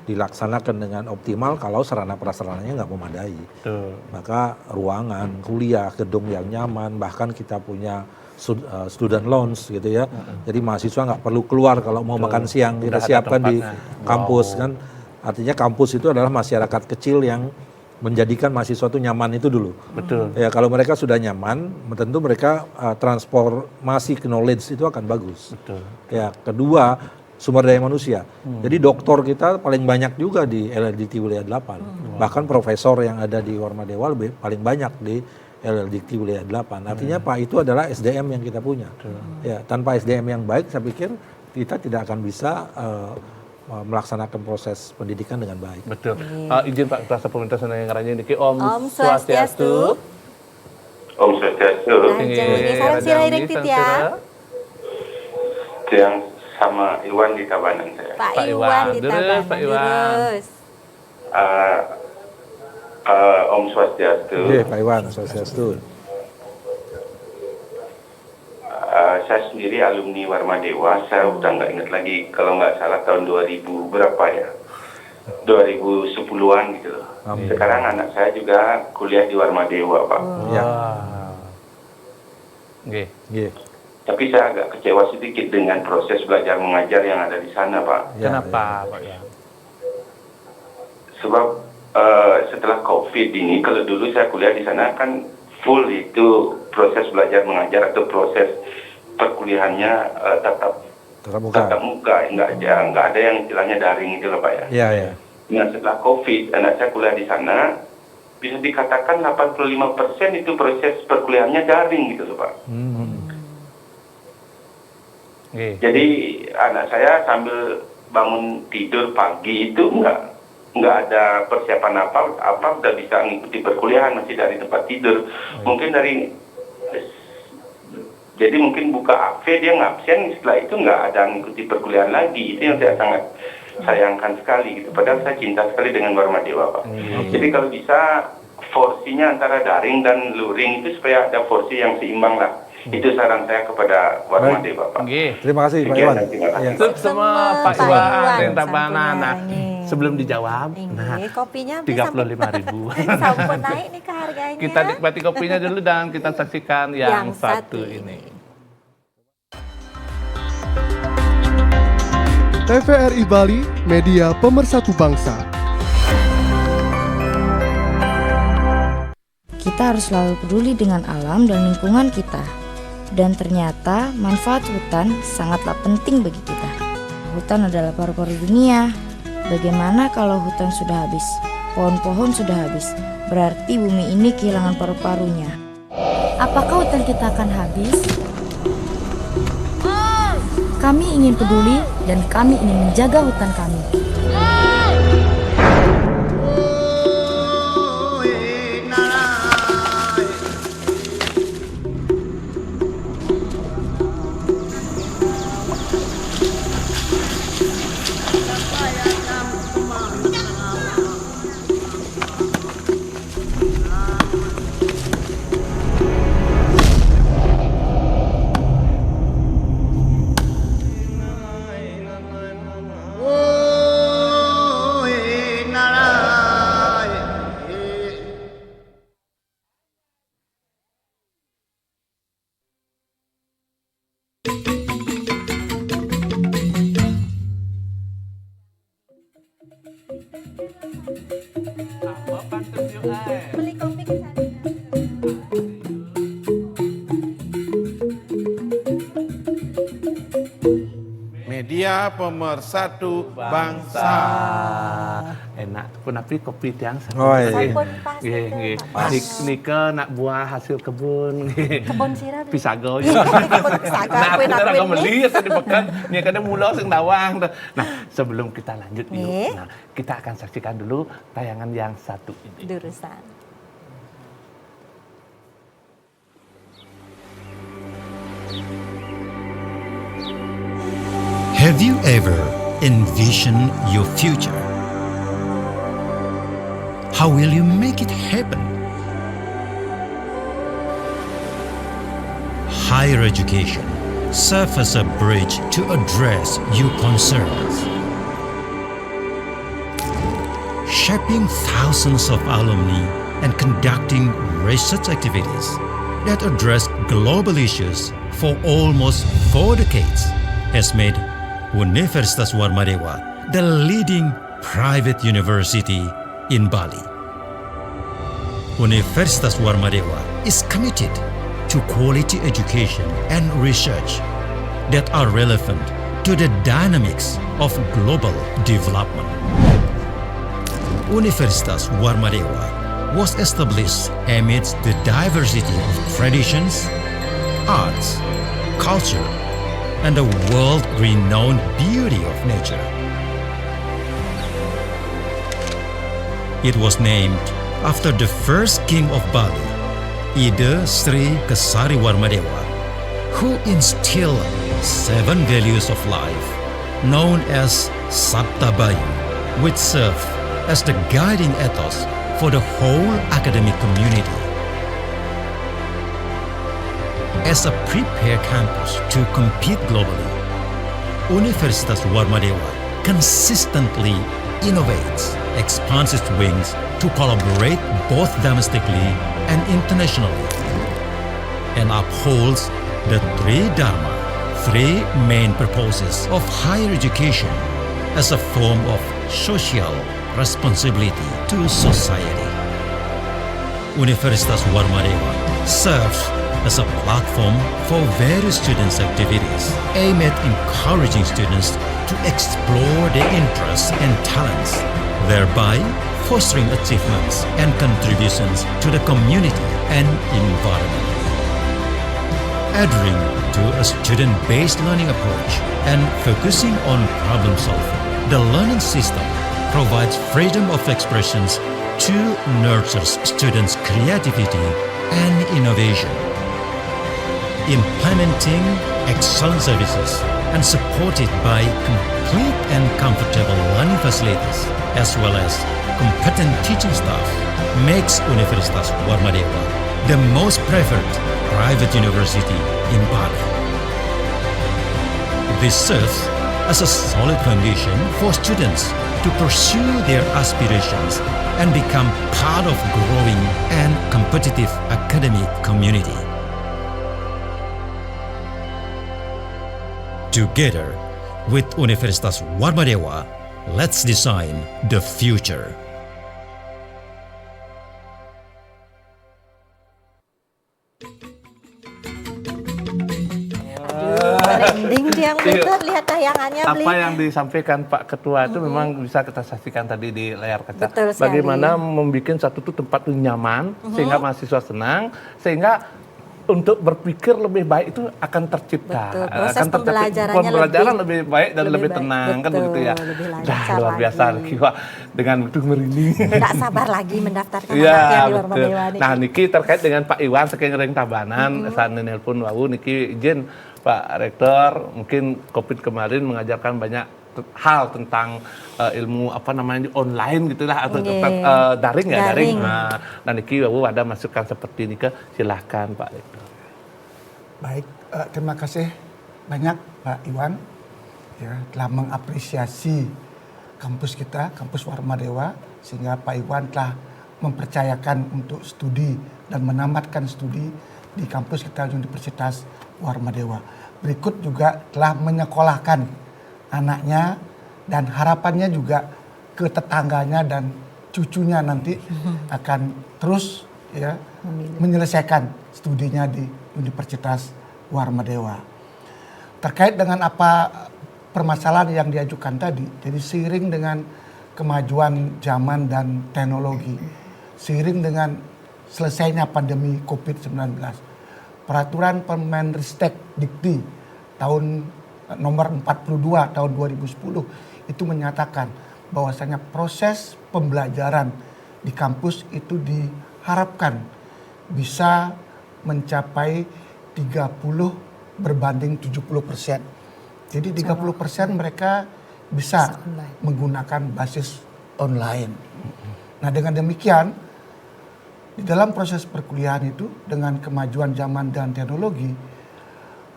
dilaksanakan dengan optimal kalau sarana prasarananya nggak memadai. Maka ruangan, kuliah, gedung yang nyaman, bahkan kita punya student lounge gitu ya. Jadi mahasiswa nggak perlu keluar kalau mau makan siang, kita siapkan di kampus kan. Artinya kampus itu adalah masyarakat kecil yang menjadikan mahasiswa itu nyaman itu dulu. Betul. Ya, kalau mereka sudah nyaman, tentu mereka transformasi knowledge itu akan bagus. Betul. Ya, kedua sumber daya manusia. Jadi doktor kita paling banyak juga di LLDT Wilayah 8. Bahkan profesor yang ada di Warma Dewa paling banyak di LLDT Wilayah 8. Artinya Pak, itu adalah SDM yang kita punya. Ya, tanpa SDM yang baik saya pikir kita tidak akan bisa melaksanakan proses pendidikan dengan baik. Betul. Izin Pak Ketua Pemerintahan yang ngaranya niki Om Swastiastu. Om Swastiastu. Salam sila rektit ya. Yang sama Iwan di Tabanan saya. Pak Iwan di Tabanan. Pak Iwan. Om Swastiastu. Oke, Pak Iwan, Swastiastu. Saya sendiri alumni Warma Dewa, saya udah nggak ingat lagi, kalau nggak salah tahun 2000 berapa ya, 2010-an gitu loh. Sekarang anak saya juga kuliah di Warma Dewa, Pak. Ya. Tapi saya agak kecewa sedikit dengan proses belajar mengajar yang ada di sana, Pak. Kenapa, Pak ya? Sebab setelah COVID ini, kalau dulu saya kuliah di sana kan full itu proses belajar mengajar atau proses perkuliahannya tatap muka, nggak ada yang istilahnya daring itu loh Pak ya. Iya, iya. Nah setelah COVID, anak saya kuliah di sana, bisa dikatakan 85% itu proses perkuliahannya daring gitu loh Pak. Jadi anak saya sambil bangun tidur pagi itu nggak ada persiapan apa udah bisa mengikuti perkuliahan masih dari tempat tidur. Jadi mungkin buka AV dia ngabsen, setelah itu nggak ada mengikuti perkuliahan lagi. Itu yang saya sangat sayangkan sekali gitu. Padahal saya cinta sekali dengan Warma Dewa Pak. Jadi kalau bisa porsinya antara daring dan luring itu supaya ada porsi yang seimbang lah. Itu saran saya kepada Warma Dewa Pak. Terima kasih Pak Iwan. Untuk semua Pak Iwan yang Tabanan. Nah, sebelum dijawab, nah kopinya 35.000. Sampun naik nih ke harganya. Kita nikmati kopinya dulu dan kita saksikan yang satu ini. TVRI Bali, media pemersatu bangsa. Kita harus selalu peduli dengan alam dan lingkungan kita. Dan ternyata manfaat hutan sangatlah penting bagi kita. hutan adalah paru-paru dunia. Bagaimana kalau hutan sudah habis? Pohon-pohon sudah habis. Berarti bumi ini kehilangan paru-parunya. Apakah hutan kita akan habis? Kami ingin peduli dan kami ingin menjaga hutan kami. Media Pemersatu Bangsa. Enak pun api kopi tiang satu. Oh, iya. Sampun pas Nggih. pas. Nika nak buah hasil kebun. Kebun sirah. Pisago. Kebun pisago. Nah, kita Akuin akan beli tadi pekan. Ni kada mula sing dawang. Nah, sebelum kita lanjut Nih. nah, kita akan saksikan dulu tayangan yang satu ini. Durusan. Have you ever envisioned your future? How will you make it happen? Higher education serves as a bridge to address your concerns. Shaping thousands of alumni and conducting research activities that address global issues for almost 4 decades has made Universitas Warmadewa the leading private university in Bali. Universitas Warmadewa is committed to quality education and research that are relevant to the dynamics of global development. Universitas Warmadewa was established amidst the diversity of traditions, arts, culture, and the world-renowned beauty of nature. It was named after the first king of Bali, Ida Sri Kesari Warmadewa, who instilled 7 values of life known as Sabta Bayu, which serve as the guiding ethos for the whole academic community. As a prepared campus to compete globally, Universitas Warmadewa consistently innovates, expands its wings to collaborate both domestically and internationally, and upholds the three dharma, 3 main purposes of higher education as a form of social responsibility to society. Universitas Warmadewa serves as a platform for various students' activities aimed at encouraging students to explore their interests and talents, thereby fostering achievements and contributions to the community and environment. Adhering to a student-based learning approach and focusing on problem solving, the learning system provides freedom of expressions to nurture students' creativity and innovation. Implementing excellent services and supported by complete and comfortable learning facilities as well as competent teaching staff makes Universitas Warmadewa the most preferred private university in Bali. This serves as a solid foundation for students to pursue their aspirations and become part of growing and competitive academic community. Together with Universitas Warmadewa, let's design the future. Merinding Tiang Buntut lihat tayangannya Apa Bli. yang disampaikan Pak Ketua itu memang bisa kita saksikan tadi di layar kaca. Betul sekali. Bagaimana membuat satu tuh tempat tuh nyaman sehingga mahasiswa senang, sehingga untuk berpikir lebih baik itu akan tercipta. Betul. Proses Akan pembelajaran lebih baik dan lebih tenang, kan begitu ya. Lebih Dah, lancar luar biasa lagi. Kiwa dengan itu merinding. Nggak sabar lagi mendaftarkan Iya, anaknya di Warma betul. Dewa nih. Nah, niki terkait dengan Pak Iwan saking Reng Tabanan, saat nelpon wau niki izin Pak Rektor, mungkin Covid kemarin mengajarkan banyak hal tentang ilmu apa namanya online gitulah atau tentang daring ya daring. Nah, dan niki wau ada masukan seperti ini ke silahkan Pak Rektor. Baik, terima kasih banyak Pak Iwan ya telah mengapresiasi kampus kita, kampus Warma Dewa, sehingga Pak Iwan telah mempercayakan untuk studi dan menamatkan studi di kampus kita Universitas Warma Dewa. Berikut juga telah menyekolahkan anaknya dan harapannya juga ke tetangganya dan cucunya nanti akan terus ya menyelesaikan studinya di Universitas Warma Dewa. Terkait dengan apa permasalahan yang diajukan tadi, jadi seiring dengan kemajuan zaman dan teknologi, seiring dengan selesainya pandemi COVID-19, peraturan Permenristek Dikti tahun nomor 42 tahun 2010 itu menyatakan bahwasanya proses pembelajaran di kampus itu diharapkan bisa mencapai 30 berbanding 70%. Jadi 30% mereka bisa menggunakan basis online. Nah, dengan demikian di dalam proses perkuliahan itu dengan kemajuan zaman dan teknologi,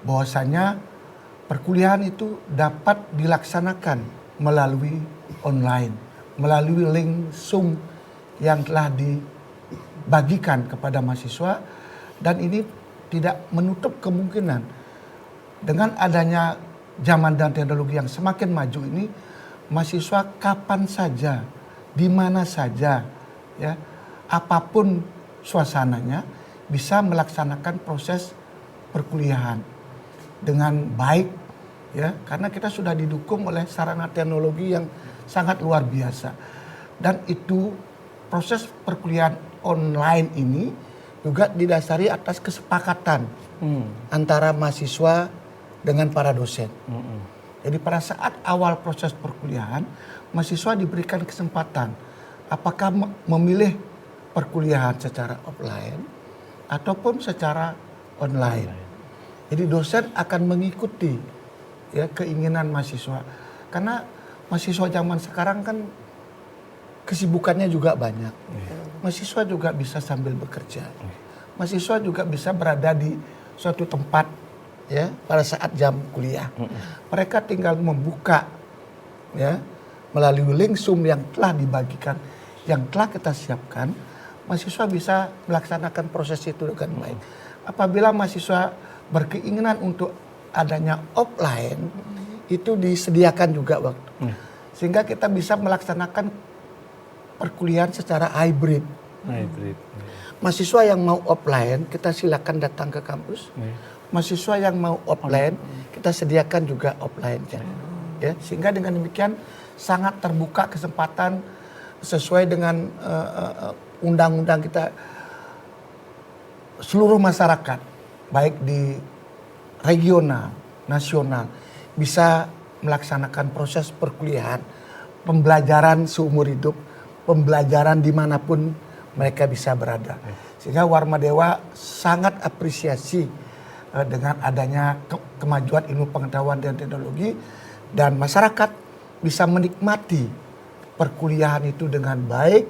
bahwasanya perkuliahan itu dapat dilaksanakan melalui online, melalui link Zoom yang telah dibagikan kepada mahasiswa, dan ini tidak menutup kemungkinan dengan adanya zaman dan teknologi yang semakin maju ini, mahasiswa kapan saja, di mana saja, ya, apapun suasananya bisa melaksanakan proses perkuliahan dengan baik, ya, karena kita sudah didukung oleh sarana teknologi yang sangat luar biasa. Dan itu proses perkuliahan online ini juga didasari atas kesepakatan antara mahasiswa dengan para dosen. Jadi pada saat awal proses perkuliahan, mahasiswa diberikan kesempatan apakah memilih perkuliahan secara offline ataupun secara online. Jadi dosen akan mengikuti ya keinginan mahasiswa, karena mahasiswa zaman sekarang kan kesibukannya juga banyak. Mahasiswa juga bisa sambil bekerja. Mahasiswa juga bisa berada di suatu tempat ya pada saat jam kuliah. Mereka tinggal membuka ya melalui link Zoom yang telah dibagikan, yang telah kita siapkan, mahasiswa bisa melaksanakan proses itu dengan baik. Apabila mahasiswa berkeinginan untuk adanya offline, itu disediakan juga waktu. Sehingga kita bisa melaksanakan perkuliahan secara hybrid. Mahasiswa yang mau offline, kita silakan datang ke kampus. Mahasiswa yang mau offline, kita sediakan juga offline. Ya, sehingga dengan demikian sangat terbuka kesempatan sesuai dengan undang-undang kita, seluruh masyarakat baik di regional, nasional bisa melaksanakan proses perkuliahan, pembelajaran seumur hidup, pembelajaran dimanapun mereka bisa berada. Sehingga Warma Dewa sangat apresiasi dengan adanya kemajuan ilmu pengetahuan dan teknologi, dan masyarakat bisa menikmati perkuliahan itu dengan baik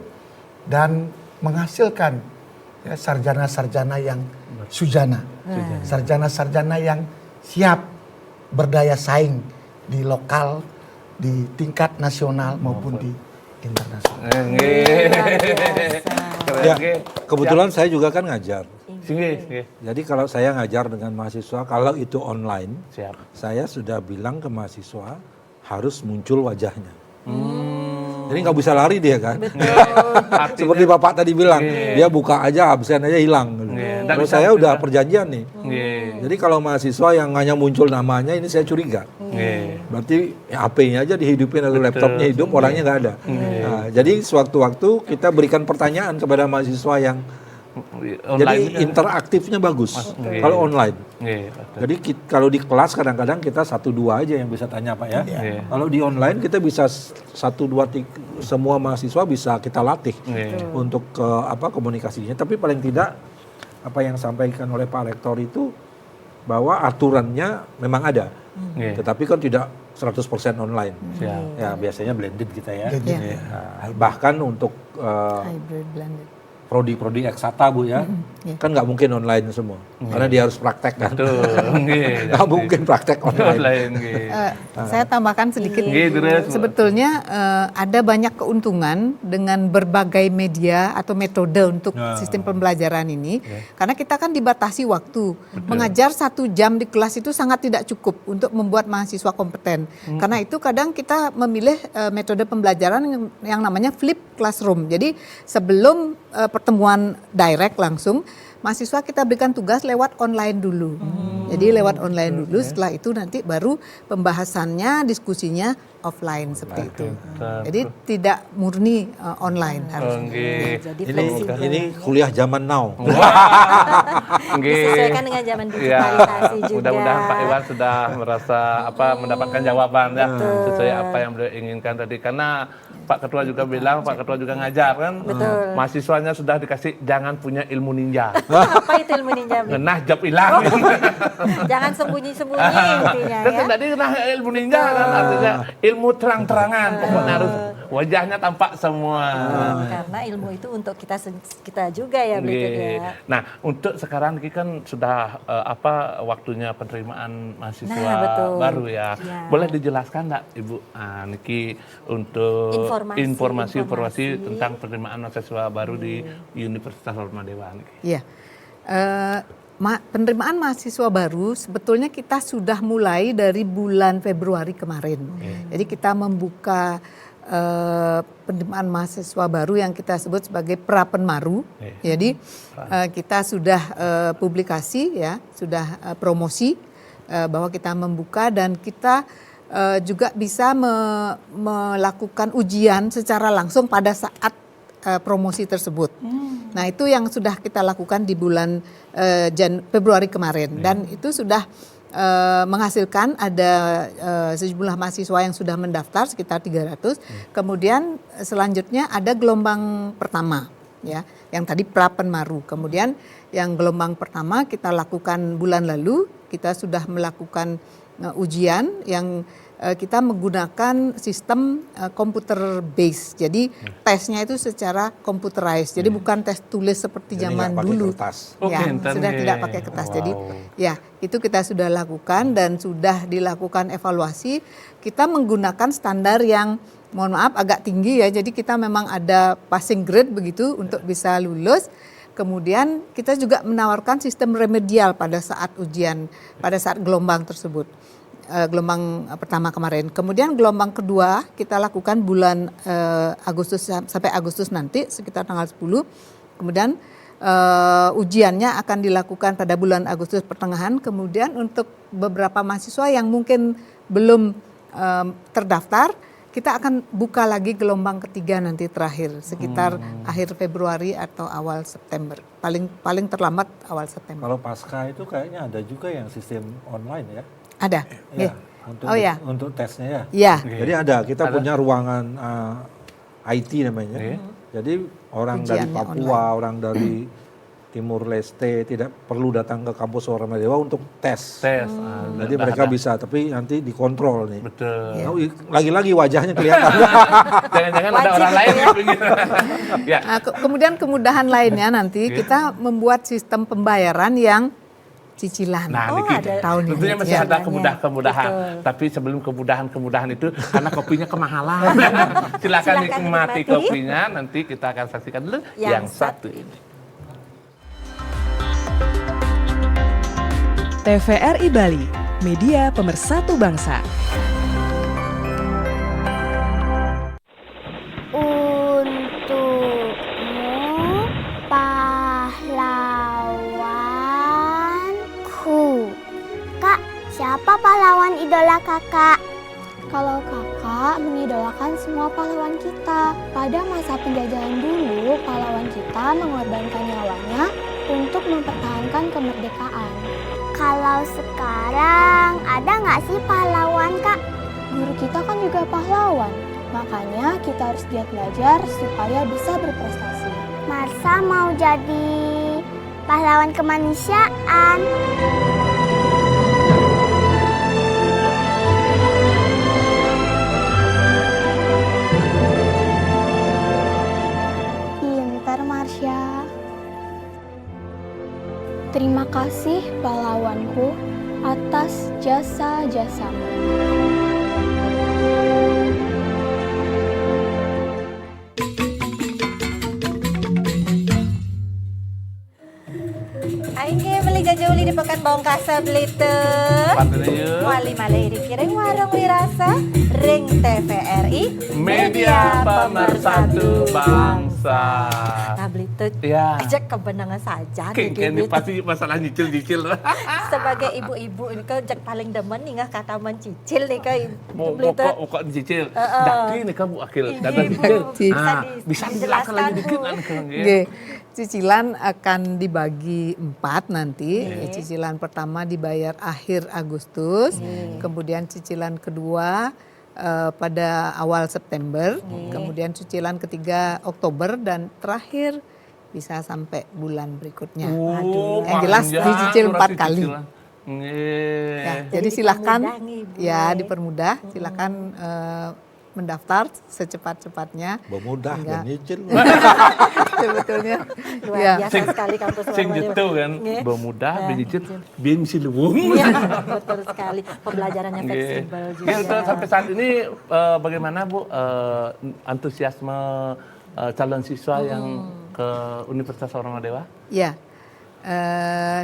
dan menghasilkan ya, sarjana-sarjana yang sujana, sarjana-sarjana yang siap berdaya saing di lokal, di tingkat nasional maupun di internasional. Ya, kebetulan saya juga kan ngajar. Jadi kalau saya ngajar dengan mahasiswa, kalau itu online, saya sudah bilang ke mahasiswa harus muncul wajahnya. Jadi nggak bisa lari dia kan. Seperti Bapak tadi bilang, dia buka aja, absen aja hilang. Menurut saya udah perjanjian nih. Jadi kalau mahasiswa yang hanya muncul namanya ini saya curiga. Berarti ya, HP-nya aja dihidupin lalu laptopnya hidup, orangnya nggak ada. Nah, jadi sewaktu-waktu kita berikan pertanyaan kepada mahasiswa yang jadi interaktifnya bagus kalau online. Jadi kalau di kelas kadang-kadang kita 1-2 aja yang bisa tanya Pak ya. Kalau di online kita bisa 1-2 semua mahasiswa bisa kita latih untuk komunikasinya. Tapi paling tidak apa yang disampaikan oleh Pak Rektor itu bahwa aturannya memang ada, tetapi kan tidak 100% online. Ya biasanya blended kita ya. Bahkan untuk hybrid blended. Prodi eksata Bu ya, kan nggak mungkin online semua, karena dia harus praktek kan, nggak mungkin praktek online. Saya tambahkan sedikit, sebetulnya ada banyak keuntungan dengan berbagai media atau metode untuk sistem pembelajaran ini, karena kita kan dibatasi waktu, mengajar 1 jam di kelas itu sangat tidak cukup untuk membuat mahasiswa kompeten, karena itu kadang kita memilih metode pembelajaran yang namanya flip classroom, jadi sebelum pertemuan direct langsung, mahasiswa kita berikan tugas lewat online dulu. Jadi lewat online dulu, setelah itu nanti baru pembahasannya, diskusinya offline seperti itu. Jadi tidak murni online harusnya. Ini kuliah zaman now. Disesuaikan dengan zaman digitalisasi juga. Mudah-mudahan Pak Iwan sudah merasa mendapatkan jawaban ya sesuai apa yang beliau inginkan tadi, karena Pak Ketua juga bilang, Pak Ketua juga ngajar kan, mahasiswanya sudah dikasih jangan punya ilmu ninja. Apa itu ilmu ninja? Nahjab hilang. Jangan sembunyi-sembunyi intinya ya. Tadi ilmu ninja kan artinya ilmu terang-terangan, pokoknya harus wajahnya tampak semua. Karena ilmu itu untuk kita juga ya berikutnya. Nah, untuk sekarang ini kan sudah waktunya penerimaan mahasiswa baru ya. Boleh dijelaskan enggak Ibu Niki untuk informasi tentang penerimaan mahasiswa baru di Universitas Warmadewa? Iya. Penerimaan mahasiswa baru sebetulnya kita sudah mulai dari bulan Februari kemarin. Jadi kita membuka penerimaan mahasiswa baru yang kita sebut sebagai Prapenmaru. Jadi kita sudah publikasi ya, sudah promosi bahwa kita membuka, dan kita juga bisa melakukan ujian secara langsung pada saat promosi tersebut. Nah itu yang sudah kita lakukan di bulan Februari kemarin, dan itu sudah menghasilkan ada sejumlah mahasiswa yang sudah mendaftar sekitar 300. Kemudian selanjutnya ada gelombang pertama ya, yang tadi Prapenmaru. Kemudian yang gelombang pertama kita lakukan bulan lalu, kita sudah melakukan ujian yang kita menggunakan sistem computer base. Jadi tesnya itu secara computerized. Jadi bukan tes tulis seperti zaman dulu. Ya, sudah tidak pakai kertas. Jadi ya, itu kita sudah lakukan dan sudah dilakukan evaluasi. Kita menggunakan standar yang mohon maaf agak tinggi ya. Jadi kita memang ada passing grade begitu untuk bisa lulus. Kemudian kita juga menawarkan sistem remedial pada saat ujian, pada saat gelombang tersebut. Gelombang pertama kemarin. Kemudian gelombang kedua kita lakukan bulan Agustus sampai Agustus nanti sekitar tanggal 10. Kemudian ujiannya akan dilakukan pada bulan Agustus pertengahan. Kemudian untuk beberapa mahasiswa yang mungkin belum terdaftar, kita akan buka lagi gelombang ketiga nanti terakhir sekitar akhir Februari atau awal September. Paling terlambat awal September. Kalau pasca itu kayaknya ada juga yang sistem online ya. Ada. Ya, untuk tesnya ya. Iya. Jadi kita punya ruangan IT namanya. Jadi orang dari Papua, orang dari Timur Leste tidak perlu datang ke kampus Warmadewa untuk tes. Jadi mereka bisa, tapi nanti dikontrol nih. Betul. Lagi-lagi wajahnya kelihatan. Jangan-jangan ada orang lain yang begitu. Ya. Kemudian kemudahan lainnya nanti kita membuat sistem pembayaran yang cicilan. Nah, tahun ini. Tentunya masih ada kemudahan. Tapi sebelum kemudahan itu, karena kopinya kemahalan. Silakan nikmati kopinya. Nanti kita akan saksikan dulu yang satu ini. TVRI Bali, media pemersatu bangsa. Untukmu pahlawan. Siapa pahlawan idola kakak? Kalau kakak mengidolakan semua pahlawan kita. Pada masa penjajahan dulu, pahlawan kita mengorbankan nyawanya untuk mempertahankan kemerdekaan. Kalau sekarang, ada nggak sih pahlawan, Kak? Guru kita kan juga pahlawan. Makanya kita harus giat belajar supaya bisa berprestasi. Marsha mau jadi pahlawan kemanusiaan. Pintar, Marsha. Terima kasih pahlawanku atas jasa-jasamu. Aingge beli jauh di Pekan Bongkasa Blite. Wali malai dikiring warung wirasa Ring TVRI Media Pemersatu Bangsa. Nah Blite, Ya. aja kebenangan saja. Ini pasti masalah nyicil-nyicil. Sebagai ibu-ibu ini kan jak paling demen nih nggak kata mencicil nih kan Mau Blite. kok nyicil. Daki nih kamu akil dagang nyicil. Bisa dijelaskan lagi dikit kan. Oke. Cicilan akan dibagi 4 nanti. Cicilan pertama dibayar akhir Agustus, kemudian cicilan kedua pada awal September, kemudian cicilan ketiga Oktober, dan terakhir bisa sampai bulan berikutnya. Yang jelas dicicil 4 kali. Ya, jadi silahkan ya dipermudah, silahkan mendaftar secepat-cepatnya. Bermudah dan nyicil. Sebetulnya luar biasa sekali kampus Sing gitu kan, bermudah, benyicil, biar misi luwung. Iya, betul sekali. Pembelajarannya fleksibel juga. Ya, sampai saat ini bagaimana Bu antusiasme calon siswa yang ke Universitas Warmadewa? Ya,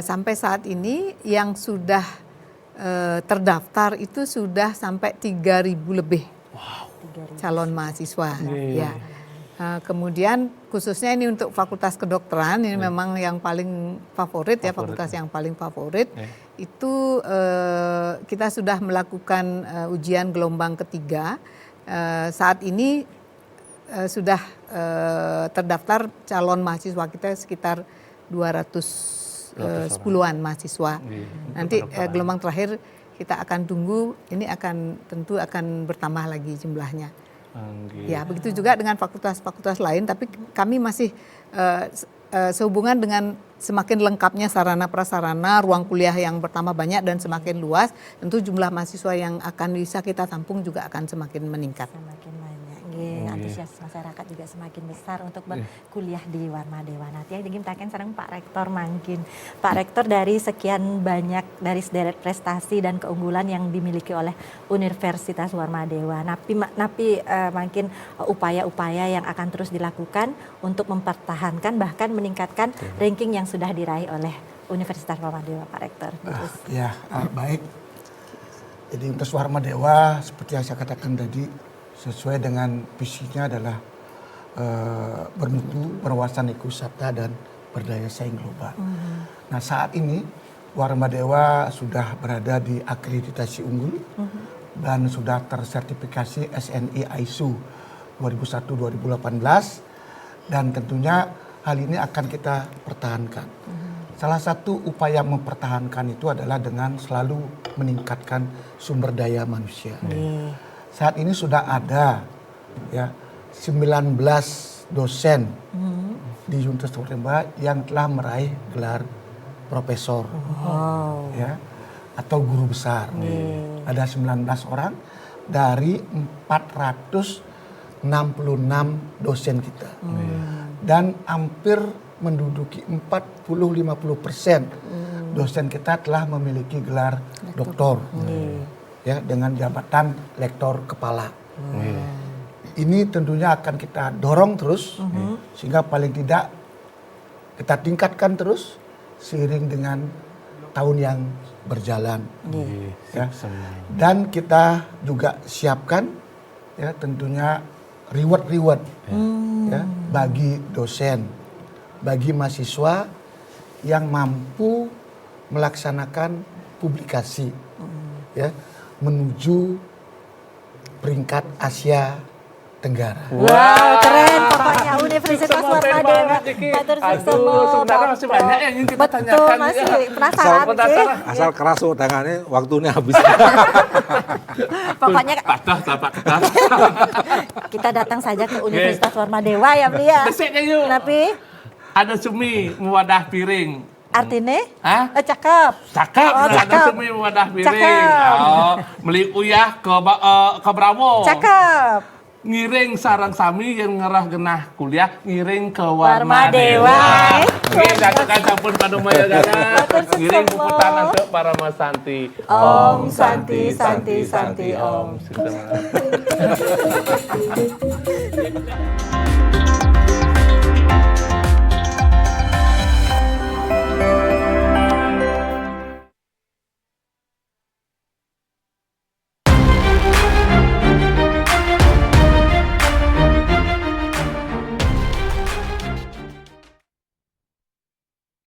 sampai saat ini yang sudah terdaftar itu sudah sampai 3.000 lebih. Calon mahasiswa. Ya. Kemudian khususnya ini untuk Fakultas Kedokteran, ini memang yang paling favorit ya, fakultas yang paling favorit. Itu kita sudah melakukan ujian gelombang ketiga. Saat ini sudah terdaftar calon mahasiswa kita sekitar 210-an mahasiswa. Nanti gelombang terakhir kita akan tunggu, ini tentu akan bertambah lagi jumlahnya. Ya, begitu juga dengan fakultas-fakultas lain, tapi kami masih sehubungan dengan semakin lengkapnya sarana prasarana, ruang kuliah yang bertambah banyak dan semakin luas, tentu jumlah mahasiswa yang akan bisa kita tampung juga akan semakin meningkat. Semakin banyak. Antusias masyarakat juga semakin besar untuk berkuliah di Warmadewa. Nanti yang digimtakan sekarang Pak Rektor mangkin. Pak Rektor, dari sekian banyak dari sederet prestasi dan keunggulan yang dimiliki oleh Universitas Warmadewa, napi mungkin upaya-upaya yang akan terus dilakukan untuk mempertahankan bahkan meningkatkan ranking yang sudah diraih oleh Universitas Warmadewa, Pak Rektor. Baik. Jadi Universitas Warmadewa seperti yang saya katakan tadi, sesuai dengan visinya adalah bermutu, berwawasan ekosistem dan berdaya saing global. Nah, saat ini Warmadewa sudah berada di akreditasi unggul dan sudah tersertifikasi SNI ISO 2001-2018, dan tentunya hal ini akan kita pertahankan. Salah satu upaya mempertahankan itu adalah dengan selalu meningkatkan sumber daya manusia. Saat ini sudah ada 19 dosen di Universitas Warmadewa yang telah meraih gelar profesor atau guru besar. Ada 19 orang dari 466 dosen kita. Dan hampir menduduki 40-50% dosen kita telah memiliki gelar doktor. Dengan jabatan lektor kepala. Ini tentunya akan kita dorong terus, sehingga paling tidak kita tingkatkan terus seiring dengan tahun yang berjalan. Dan kita juga siapkan tentunya reward bagi dosen, bagi mahasiswa yang mampu melaksanakan publikasi ya menuju peringkat Asia Tenggara. Wow, keren pokoknya Universitas Warmadewa. Matur Aduh, sebenarnya masih banyak yang ingin kita tanyakan. Betul, masih penasaran. Asal keras tangannya, waktunya habis. Pokoknya patah. kita datang saja ke Universitas Warmadewa ya, Bli ya. Besiknya yuk. Kenapa? Ada sumi mewadah piring. Artinya? Hah? Cakep. Cakep. Oh, Ada cakep. sumi mewadah piring. Cakep. Oh, beli uyah ke Bravo. Cakep. Ngiring sarang sami yang ngerah genah kuliah ngiring ke Warmadewa. Warmadewa. Nggih jatuhkan sampun padomaya gana. Ngiring puputan untuk para Mas Santi. Om Santi Santi Santi Om.